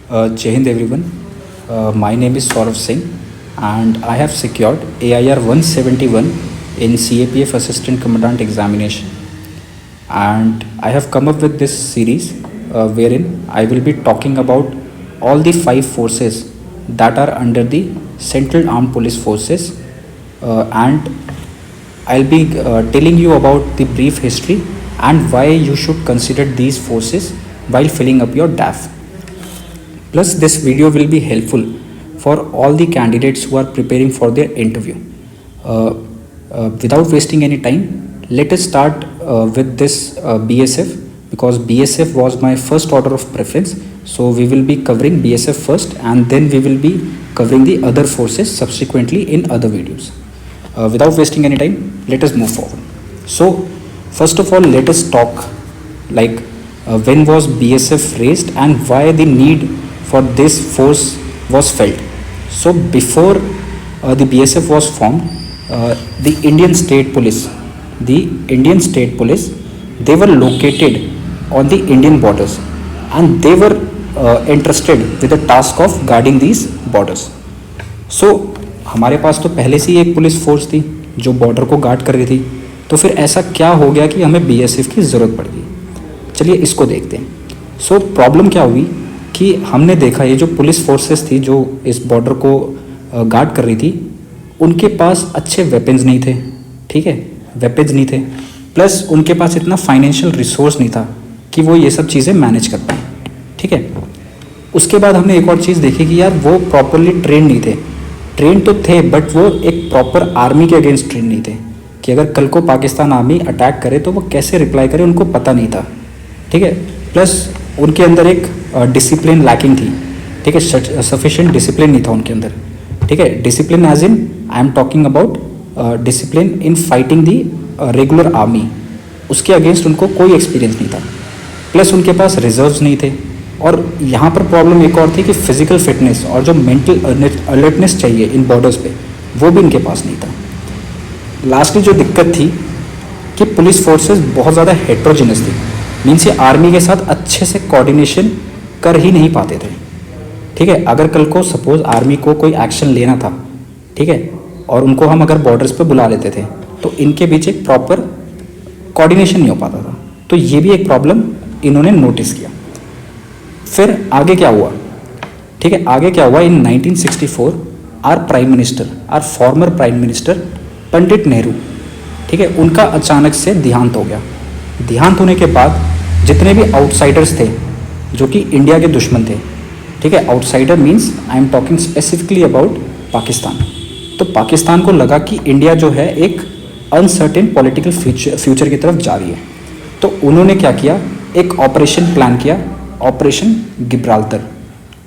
Jai Hind everyone. My name is Saurav Singh and I have secured AIR 171 in CAPF Assistant Commandant Examination. And I have come up with this series wherein I will be talking about all the 5 forces that are under the Central Armed Police Forces, and I'll be telling you about the brief history and why you should consider these forces while filling up your DAF. Plus, this video will be helpful for all the candidates who are preparing for their interview. Without wasting any time, let us start with this BSF, because BSF was my first order of preference. So we will be covering BSF first and then we will be covering the other forces subsequently in other videos. Without wasting any time, let us move forward. So first of all, let us talk like when was BSF raised and why the need for this force was felt. So before the BSF was formed, the Indian State Police, they were located on the Indian borders and they were entrusted with the task of guarding these borders. So हमारे पास तो पहले से ही एक police force थी जो border को guard कर रही थी, तो फिर ऐसा क्या हो गया कि हमें BSF की ज़रूरत पड़ गई। चलिए इसको देखते हैं। सो प्रॉब्लम क्या हुई कि हमने देखा ये जो पुलिस फोर्सेस थी जो इस बॉर्डर को गार्ड कर रही थी, उनके पास अच्छे वेपन्स नहीं थे, ठीक है, वेपन्स नहीं थे, प्लस उनके पास इतना फाइनेंशियल रिसोर्स नहीं था कि वो ये सब चीज़ें मैनेज कर पाएँ, ठीक है। उसके बाद हमने एक और चीज़ देखी कि यार वो प्रॉपरली ट्रेन नहीं थे, ट्रेन तो थे बट वो एक प्रॉपर आर्मी के अगेंस्ट ट्रेन नहीं थे कि अगर कल को पाकिस्तान आर्मी अटैक करे तो वो कैसे रिप्लाई करे, उनको पता नहीं था, ठीक है। प्लस उनके अंदर एक डिसिप्लिन लैकिंग थी, ठीक है, सफिशिएंट डिसिप्लिन नहीं था उनके अंदर, ठीक है। Discipline as in I am talking about discipline in fighting the regular army, उसके अगेंस्ट उनको कोई एक्सपीरियंस नहीं था। प्लस उनके पास रिजर्व्स नहीं थे, और यहाँ पर प्रॉब्लम एक और थी कि फिजिकल फिटनेस और जो मेंटल अलर्टनेस चाहिए इन बॉर्डर्स पे, वो भी इनके पास नहीं था। लास्टली जो दिक्कत थी कि पुलिस फोर्सेस बहुत ज़्यादा हेट्रोजिनस थी, मीन्स ये आर्मी के साथ अच्छे से कोऑर्डिनेशन कर ही नहीं पाते थे, ठीक है। अगर कल को सपोज आर्मी को कोई एक्शन लेना था, ठीक है, और उनको हम अगर बॉर्डर्स पे बुला लेते थे तो इनके बीच एक प्रॉपर कोऑर्डिनेशन नहीं हो पाता था, तो ये भी एक प्रॉब्लम इन्होंने नोटिस किया। फिर आगे क्या हुआ, ठीक है, आगे क्या हुआ, in 1964 are prime minister, are former prime minister Pandit Nehru, ठीक है, उनका अचानक से देहांत हो गया। देहांत होने के बाद जितने भी आउटसाइडर्स थे जो कि इंडिया के दुश्मन थे, ठीक है, outsider means I am talking specifically about Pakistan, तो पाकिस्तान को लगा कि इंडिया जो है एक अनसर्टेन पॉलिटिकल फ्यूचर की तरफ जा रही है, तो उन्होंने क्या किया, एक ऑपरेशन प्लान किया, ऑपरेशन गिब्राल्टर।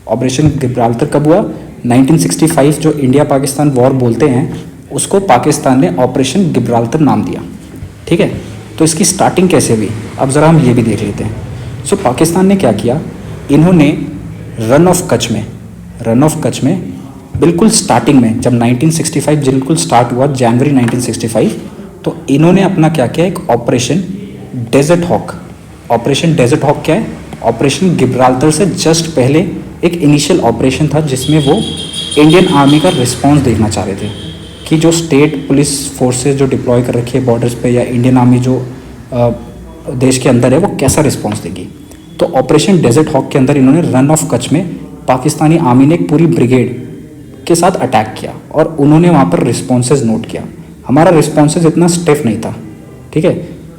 ऑपरेशन गिब्राल्टर कब हुआ, 1965, जो इंडिया पाकिस्तान वॉर बोलते हैं उसको पाकिस्तान ने ऑपरेशन गिब्राल्टर नाम दिया, ठीक है। तो इसकी स्टार्टिंग कैसे हुई, अब ज़रा हम ये भी देख लेते हैं। सो पाकिस्तान ने क्या किया, इन्होंने रन ऑफ कच्छ में बिल्कुल स्टार्टिंग में, जब 1965 बिल्कुल स्टार्ट हुआ जनवरी 1965, तो इन्होंने अपना क्या किया, एक operation Desert Hawk. Operation Desert Hawk क्या है, ऑपरेशन गिब्राल्टर से जस्ट पहले एक इनिशियल ऑपरेशन था जिसमें वो इंडियन आर्मी का रिस्पांस देखना चाह रहे थे कि जो स्टेट पुलिस फोर्सेस जो डिप्लॉय कर रखी है बॉर्डर्स पे, या इंडियन आर्मी जो देश के अंदर है, वो कैसा रिस्पांस देगी। तो ऑपरेशन डेजर्ट हॉक के अंदर इन्होंने रन ऑफ कच्छ में पाकिस्तानी आर्मी ने एक पूरी ब्रिगेड के साथ अटैक किया और उन्होंने वहाँ पर रिस्पॉन्सेज नोट किया। हमारा रिस्पॉन्सेज इतना स्टिफ नहीं था, ठीक है,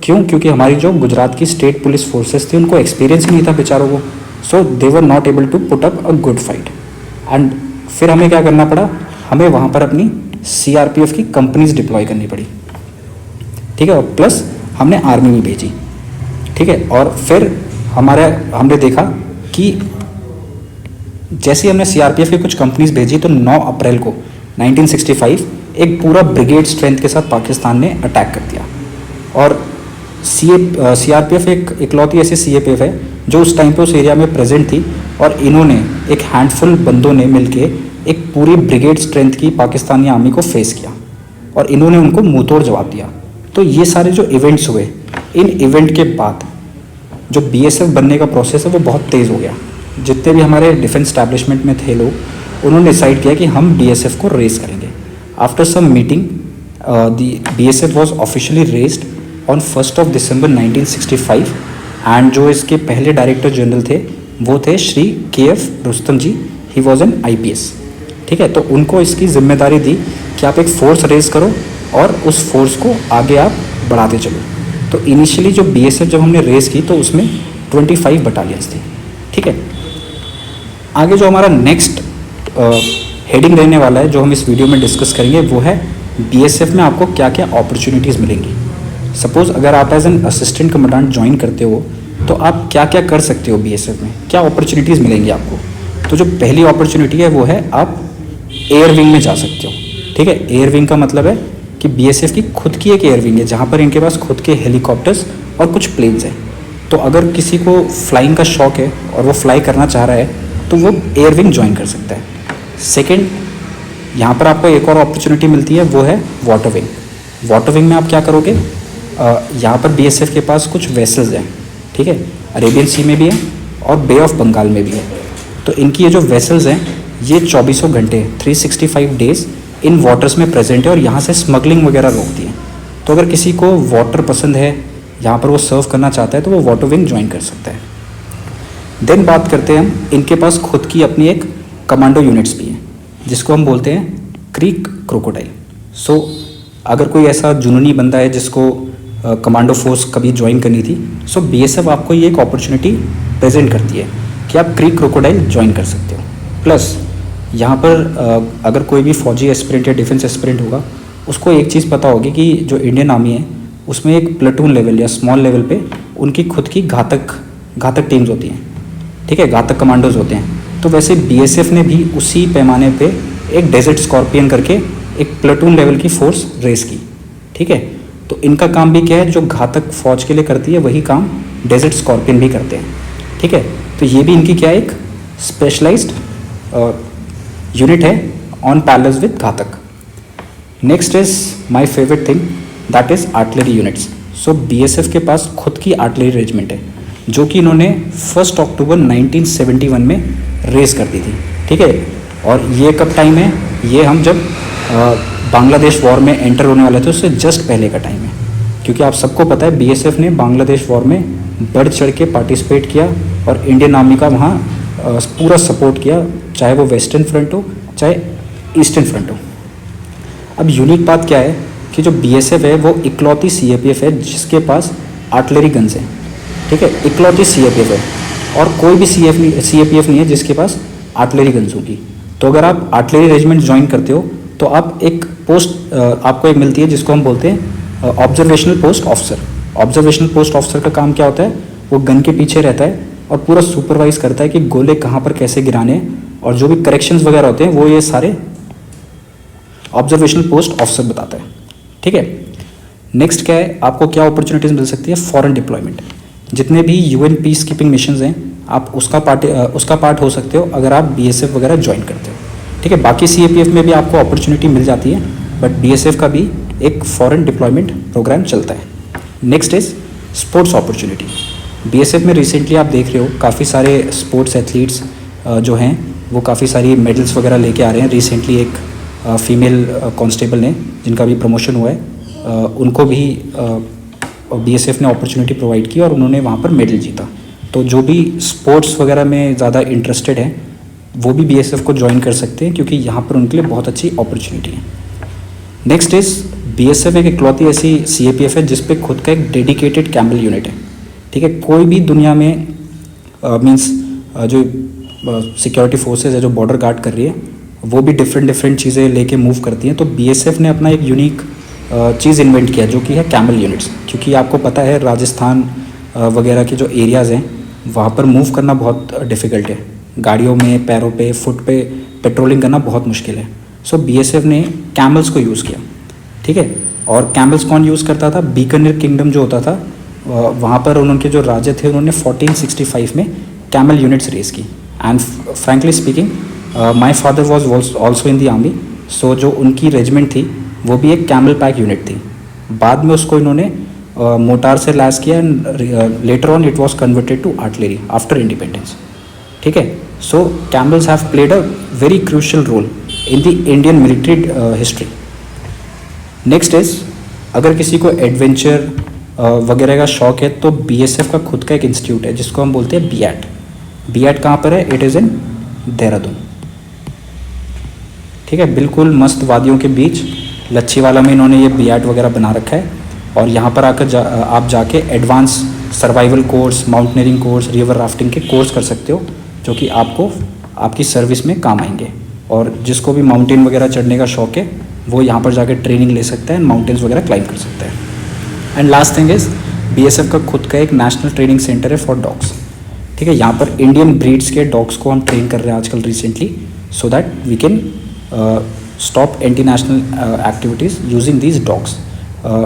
क्यों, क्योंकि हमारी जो गुजरात की स्टेट पुलिस फोर्सेस थी उनको एक्सपीरियंस ही नहीं था बेचारों को, so they were not able to put up a good fight. And फिर हमें क्या करना पड़ा, हमें वहाँ पर अपनी CRPF की कंपनीज डिप्लॉय करनी पड़ी, ठीक है, और प्लस हमने आर्मी भी भेजी, ठीक है। और फिर हमने देखा कि जैसे हमने CRPF की कुछ कंपनीज भेजी तो 9 अप्रैल को 1965 एक पूरा ब्रिगेड स्ट्रेंथ के साथ पाकिस्तान ने अटैक कर दिया। और CRPF एक इकलौती ऐसी CAPF है जो उस टाइम पे उस एरिया में प्रेजेंट थी, और इन्होंने एक हैंडफुल बंदों ने मिलके एक पूरी ब्रिगेड स्ट्रेंथ की पाकिस्तानी आर्मी को फेस किया और इन्होंने उनको मुंहतोड़ जवाब दिया। तो ये सारे जो इवेंट्स हुए, इन इवेंट के बाद जो BSF बनने का प्रोसेस है वो बहुत तेज़ हो गया, जितने भी हमारे डिफेंस स्टैब्लिशमेंट में थे लोग, उन्होंने डिसाइड किया कि हम BSF को रेस करेंगे। After some meeting the BSF was officially raised on 1 December 1965 and जो इसके पहले डायरेक्टर जनरल थे वो थे Shri KF Rustam ji. He was an IPS। ठीक है, तो उनको इसकी जिम्मेदारी दी कि आप एक फोर्स रेस करो और उस फोर्स को आगे आप बढ़ाते चलो। तो इनिशियली जो BSF जब हमने रेस की तो उसमें 25 बटालियंस थी। ठीक है, आगे जो हमारा नेक्स्ट हेडिंग रहने वाला है जो हम इस वीडियो में डिस्कस करेंगे वो है BSF में आपको क्या क्या अपॉर्चुनिटीज़ मिलेंगी। सपोज़ अगर आप as an assistant commandant join करते हो तो आप क्या क्या कर सकते हो BSF में, क्या अपॉर्चुनिटीज़ मिलेंगी आपको। तो जो पहली अपॉर्चुनिटी है वो है आप एयर विंग में जा सकते हो। ठीक है, एयर विंग का मतलब है कि BSF की खुद की एक एयर विंग है जहाँ पर इनके पास खुद के हेलीकॉप्टर्स और कुछ प्लेन्स हैं। तो अगर किसी को फ्लाइंग का शौक है और वो फ्लाई करना चाह रहा है तो वो एयर विंग ज्वाइन कर सकता है। सेकेंड, यहाँ पर आपको एक और अपॉर्चुनिटी मिलती है वो है वाटर विंग। वाटर विंग में आप क्या करोगे, यहाँ पर BSF के पास कुछ वेसल्स हैं। ठीक है, अरेबियन सी में भी है और बे ऑफ बंगाल में भी है। तो इनकी ये जो वेसल्स हैं ये 24 घंटे 365 डेज इन वाटर्स में प्रेजेंट है और यहाँ से स्मगलिंग वगैरह रोकती है। तो अगर किसी को वाटर पसंद है, यहाँ पर वो सर्व करना चाहता है तो वो वाटर विंग ज्वाइन कर सकता है। देन बात करते हैं हम, इनके पास खुद की अपनी एक कमांडो यूनिट्स भी हैं जिसको हम बोलते हैं क्रीक क्रोकोडाइल। सो अगर कोई ऐसा जुनूनी बंदा है जिसको कमांडो फोर्स कभी ज्वाइन करनी थी, सो BSF आपको ये एक अपॉर्चुनिटी प्रेजेंट करती है कि आप क्रीक क्रोकोडाइल ज्वाइन कर सकते हो। प्लस यहाँ पर अगर कोई भी फौजी एस्पिरेंट या डिफेंस एस्पिरेंट होगा उसको एक चीज़ पता होगी कि जो इंडियन आर्मी है उसमें एक प्लेटून लेवल या स्मॉल लेवल पे उनकी खुद की घातक टीम्स होती हैं। ठीक है, घातक कमांडोज होते हैं। तो वैसे BSF ने भी उसी पैमाने पे एक डेजर्ट स्कॉर्पियन करके एक प्लेटून लेवल की फोर्स रेस की। ठीक है, तो इनका काम भी क्या है, जो घातक फौज के लिए करती है वही काम डेजर्ट स्कॉर्पियन भी करते हैं। ठीक है, तो ये भी इनकी क्या है, एक स्पेशलाइज्ड यूनिट है ऑन पैरेलल्स विद घातक। Next is my favourite thing, that is artillery units. So BSF के पास खुद की आर्टिलरी रेजिमेंट है जो कि इन्होंने 1 अक्टूबर 1971 में रेस कर दी थी। ठीक है, और ये कब टाइम है, ये हम जब बांग्लादेश वॉर में एंटर होने वाले थे उससे जस्ट पहले का टाइम है। क्योंकि आप सबको पता है BSF ने बांग्लादेश वॉर में बढ़ चढ़ के पार्टिसिपेट किया और इंडियन आर्मी का वहाँ पूरा सपोर्ट किया, चाहे वो वेस्टर्न फ्रंट हो चाहे ईस्टर्न फ्रंट हो। अब यूनिक बात क्या है कि जो BSF है वो इकलौती CAPF है जिसके पास आर्टिलरी गन्स हैं। ठीक है, इकलौती CAPF है और कोई भी CAPF नहीं है जिसके पास आर्टिलरी गन्स होगी। तो अगर आप आर्टिलरी रेजिमेंट ज्वाइन करते हो तो आप एक पोस्ट आपको एक मिलती है जिसको हम बोलते हैं observational post officer. Observational post officer का काम क्या होता है, वो गन के पीछे रहता है और पूरा सुपरवाइज करता है कि गोले कहाँ पर कैसे गिराने हैं और जो भी करेक्शंस वगैरह होते हैं वो ये सारे ऑब्जर्वेशनल पोस्ट ऑफिसर बताता है। ठीक है, नेक्स्ट क्या है, आपको क्या अपॉर्चुनिटीज़ मिल सकती है, फॉरेन डिप्लॉयमेंट। जितने भी UN पीस कीपिंग मिशंस हैं आप उसका पार्ट हो सकते हो अगर आप BSF वगैरह ज्वाइन करते हो। ठीक है, बाकी CAPF में भी आपको अपॉर्चुनिटी मिल जाती है बट BSF का भी एक फॉरेन डिप्लॉयमेंट प्रोग्राम चलता है। Next is sports opportunity. BSF में रिसेंटली आप देख रहे हो काफ़ी सारे स्पोर्ट्स एथलीट्स जो हैं वो काफ़ी सारी मेडल्स वगैरह लेके आ रहे हैं। रिसेंटली एक फीमेल कांस्टेबल ने जिनका भी प्रमोशन हुआ है उनको भी BSF ने अपॉर्चुनिटी प्रोवाइड की और उन्होंने वहाँ पर मेडल जीता। तो जो भी स्पोर्ट्स वगैरह में ज़्यादा इंटरेस्टेड हैं वो भी BSF को ज्वाइन कर सकते हैं क्योंकि यहाँ पर उनके लिए बहुत अच्छी अपॉर्चुनिटी है। नेक्स्ट इज BSF एक इकलौती ऐसी CAPF है जिस पे खुद का एक डेडिकेटेड कैमल यूनिट है। ठीक है, कोई भी दुनिया में मींस जो सिक्योरिटी फोर्सेज है जो बॉर्डर गार्ड कर रही है वो भी डिफरेंट चीज़ें लेके मूव करती हैं। तो BSF ने अपना एक यूनिक चीज़ इन्वेंट किया जो कि है कैमल यूनिट्स। क्योंकि आपको पता है राजस्थान वगैरह के जो एरियाज़ हैं वहाँ पर मूव करना बहुत डिफ़िकल्ट है, गाड़ियों में, पैरों पे, फुट पे पेट्रोलिंग करना बहुत मुश्किल है। सो BSF ने कैमल्स को यूज़ किया। ठीक है, और कैमल्स कौन यूज़ करता था, बीकानेर किंगडम जो होता था वहाँ पर उनके जो राजा थे उन्होंने 1465 में कैमल यूनिट्स रेस की। And frankly speaking my father was also in the army. So जो उनकी रेजिमेंट थी वो भी एक कैमल पैक यूनिट थी। बाद में उसको इन्होंने मोटार से लैस किया and later on it was converted to artillery after independence. ठीक है. So camels have played a very crucial role in the Indian military history. Next is, अगर किसी को एडवेंचर वगैरह का शौक है तो बीएसएफ का खुद का एक इंस्टीट्यूट है जिसको हम बोलते हैं बीएट. बीएट कहाँ पर है? It is in Dehradun. ठीक है, बिल्कुल मस्त वादियों के बीच लच्छीवाला में इन्होंने ये बीएट वगैरह बना रखा है. और यहाँ पर आकर आप जाके advance survival course, mountaineering course, river rafting के कोर्स कर सकते हो जो कि आपको आपकी सर्विस में काम आएंगे. और जिसको भी माउंटेन वगैरह चढ़ने का शौक है वो यहाँ पर जाकर ट्रेनिंग ले सकता है एंड माउंटेन्स वगैरह क्लाइंब कर सकता है. And last thing is, BSF का खुद का एक नेशनल ट्रेनिंग सेंटर है फॉर डॉग्स. ठीक है, यहाँ पर इंडियन ब्रीड्स के डॉग्स को हम ट्रेन कर रहे हैं आजकल recently, so that we can stop anti national activities using these dogs.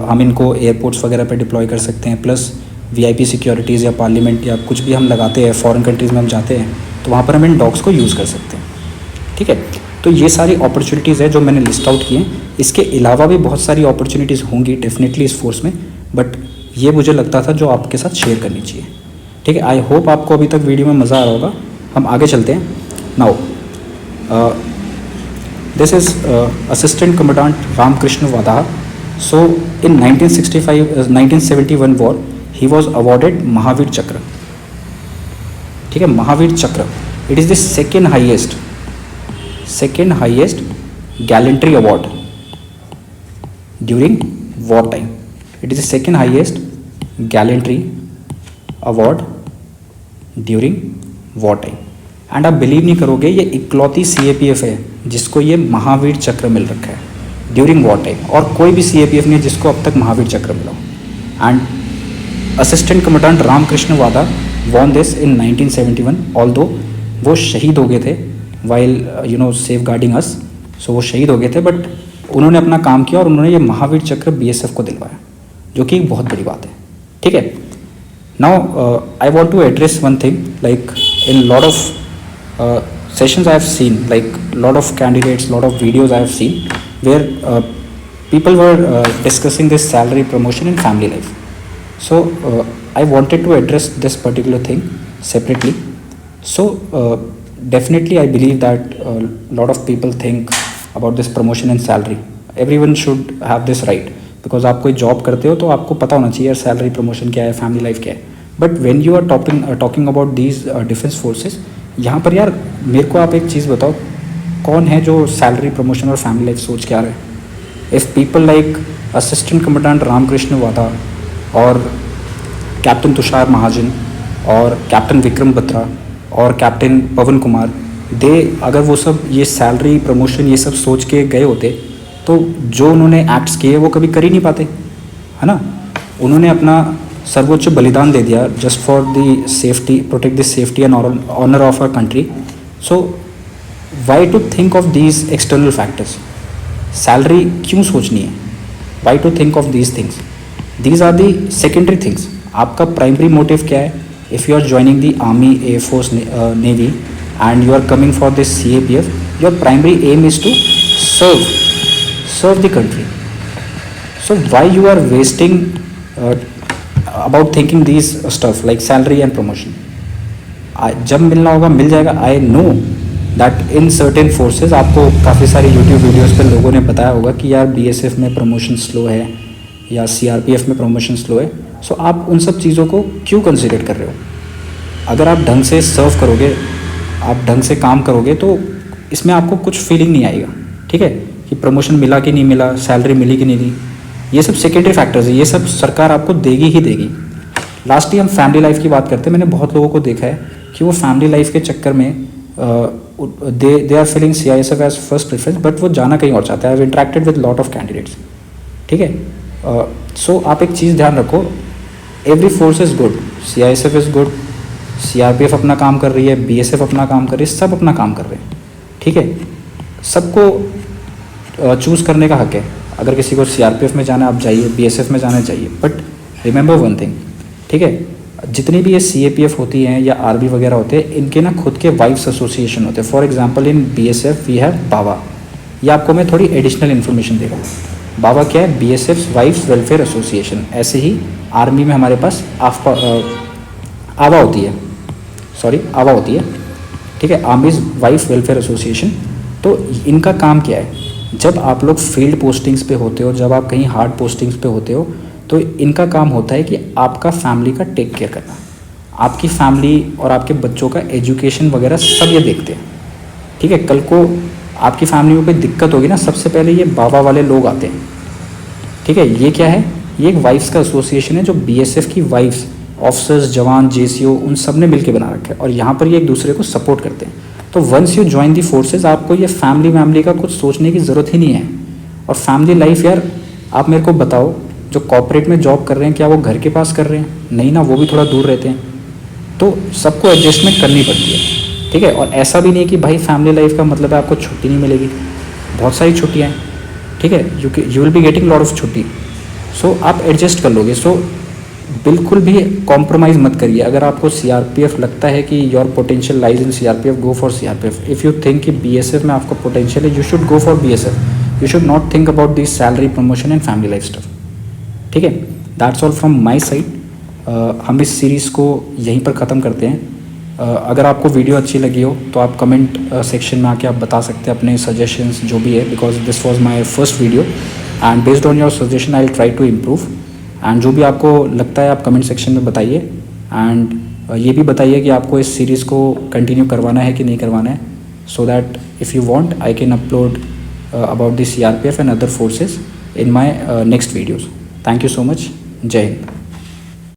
हम इनको एयरपोर्ट्स वगैरह पे डिप्लॉय कर सकते हैं. प्लस वीआईपी सिक्योरिटीज़ या पार्लियामेंट या कुछ भी हम लगाते हैं, फॉरेन कंट्रीज़ में हम जाते हैं तो वहाँ पर हम इन डॉग्स को यूज़ कर सकते हैं. ठीक है, तो ये सारी अपॉर्चुनिटीज़ है जो मैंने लिस्ट आउट किए हैं. इसके अलावा भी बहुत सारी अपॉर्चुनिटीज़ होंगी डेफिनेटली इस फोर्स में, बट ये मुझे लगता था जो आपके साथ शेयर करनी चाहिए. ठीक है, आई होप आपको अभी तक वीडियो में मज़ा आ रहा होगा. हम आगे चलते हैं. Now this is assistant commandant Ramakrishna Wadhwa. So in 1971 war he was awarded Mahavir Chakra. ठीक है, Mahavir Chakra, it is the second highest gallantry award during war time. It is the second highest gallantry award during war time. And आप believe नहीं करोगे, ये इकलौती CAPF है जिसको ये महावीर चक्र मिल रखा है ड्यूरिंग वॉर टाइम. और कोई भी CAPF नहीं है जिसको अब तक महावीर चक्र मिला हो. एंड असिस्टेंट कमांडेंट रामकृष्ण वादा वॉन दिस इन 1971. ऑल्दो वो शहीद हो गए थे वाइल सेफ गार्डिंग अस. सो वो शहीद हो गए थे, बट उन्होंने अपना काम किया और उन्होंने ये महावीर चक्र BSF को दिलवाया, जो कि एक बहुत बड़ी बात है. ठीक है, now I want to address one thing. Like in lot of sessions I have seen, like lot of candidates, lot of videos I have seen where people were discussing this salary promotion in family life. So I wanted to address this particular thing separately. So definitely I believe that a lot of people think about this promotion and salary. Everyone should have this right, because आप कोई job करते हो तो आपको पता होना चाहिए यार सैलरी प्रमोशन क्या है, फैमिली लाइफ क्या है. But when you are talking about these defence forces, यहाँ पर यार मेरे को आप एक चीज़ बताओ, कौन है जो सैलरी प्रमोशन और फैमिली लाइफ सोच के आ रहे हैं? If people like assistant commandant Ramakrishna Wadhwa और कैप्टन तुषार महाजन और कैप्टन विक्रम बत्रा और कैप्टन पवन कुमार, अगर वो सब ये सैलरी प्रमोशन ये सब सोच के गए होते तो जो उन्होंने एक्ट्स किए वो कभी कर ही नहीं पाते, है ना. उन्होंने अपना सर्वोच्च बलिदान दे दिया just for the safety, protect the safety and honour of our country. So why to think of these external factors? Salary क्यों सोचनी है? Why to think of these things? These are the secondary things. आपका primary motive क्या है? If you are joining the Army, Air Force, Navy and you are coming for this CAPF, your primary aim is to serve the country. So why you are wasting about thinking these stuff like salary and promotion? जब मिलना होगा मिल जाएगा. I know that in certain forces, आपको काफ़ी सारी YouTube videos पर लोगों ने बताया होगा कि यार BSF में प्रमोशन स्लो है या CRPF में प्रमोशन स्लो है. सो आप उन सब चीज़ों को क्यों कंसिडर कर रहे हो? अगर आप ढंग से सर्व करोगे, आप ढंग से काम करोगे तो इसमें आपको कुछ फीलिंग नहीं आएगा. ठीक है, कि प्रमोशन मिला कि नहीं मिला, सैलरी मिली कि नहीं दी, ये सब सेकेंडरी फैक्टर्स है. ये सब सरकार आपको देगी ही देगी. लास्टली हम फैमिली लाइफ की बात करते हैं. मैंने बहुत लोगों को देखा है कि वो फैमिली लाइफ के चक्कर में they are feeling CISF as first preference, but वो जाना कहीं और चाहता है. I have interacted with lot of candidates. ठीक है, सो आप एक चीज़ ध्यान रखो, every force is good. CISF is good, CRPF अपना काम कर रही है, BSF अपना काम कर रही है, सब अपना काम कर रहे हैं. ठीक है, सबको चूज़ करने का हक है. अगर किसी को CRPF में जाना है आप जाइए, BSF में जाना चाहिए, बट रिमेंबर वन थिंग. ठीक है, जितनी भी ये CAPF होती हैं या आर्मी वगैरह होते हैं, इनके ना खुद के वाइफ्स एसोसिएशन होते हैं. For example in BSF we have Baba. ये आपको मैं थोड़ी एडिशनल इन्फॉर्मेशन देगा. बाबा क्या है? BSF wives welfare association. ऐसे ही आर्मी में हमारे पास आवा होती है. ठीक है, आर्मीज वाइफ वेलफेयर एसोसिएशन। तो इनका काम क्या है, जब आप लोग फील्ड पोस्टिंग्स पे होते हो, जब आप कहीं हार्ड पोस्टिंग्स पे होते हो, तो इनका काम होता है कि आपका फैमिली का टेक केयर करना, आपकी फैमिली और आपके बच्चों का एजुकेशन वगैरह सब ये देखते हैं। ठीक है, कल को आपकी फैमिली में कोई दिक्कत होगी ना, सबसे पहले ये बाबा वाले लोग आते हैं। ठीक है, ये क्या है, ये एक वाइफ्स का एसोसिएशन है जो बीएसएफ की वाइफ्स, ऑफिसर्स, जवान, जेसीओ, उन सब ने मिलकर बना रखा है, और यहाँ पर ये एक दूसरे को सपोर्ट करते हैं। तो once you join the forces, आपको ये फैमिली का कुछ सोचने की ज़रूरत ही नहीं है। और फैमिली लाइफ यार, आप मेरे को बताओ, जो कॉर्पोरेट में जॉब कर रहे हैं, क्या वो घर के पास कर रहे हैं? नहीं ना, वो भी थोड़ा दूर रहते हैं। तो सबको एडजस्टमेंट करनी पड़ती है। ठीक है, और ऐसा भी नहीं है कि भाई फैमिली लाइफ का मतलब है आपको छुट्टी नहीं मिलेगी, बहुत सारी छुट्टियाँ हैं। ठीक है, you will be getting lot of छुट्टी, सो आप एडजस्ट कर लोगे। सो बिल्कुल भी कॉम्प्रोमाइज़ मत करिए। अगर आपको सीआरपीएफ लगता है कि your potential lies in CRPF, go for CRPF. If you think कि बीएसएफ में आपका पोटेंशियल है, you should go for BSF. You should not think about this salary, promotion and family life stuff. ठीक है, that's all from my side. हम इस series को यहीं पर ख़त्म करते हैं। अगर आपको वीडियो अच्छी लगी हो तो आप कमेंट सेक्शन में आके आप बता सकते हैं अपने सजेशंस जो भी है, because this was my first video and based on your suggestion I will try to improve. And जो भी आपको लगता है आप कमेंट सेक्शन में बताइए। एंड ये भी बताइए कि आपको इस सीरीज़ को कंटिन्यू करवाना है कि नहीं करवाना है, so that if you want I can upload about the CRPF and other forces in my next videos. Thank you so much. Jai Hind.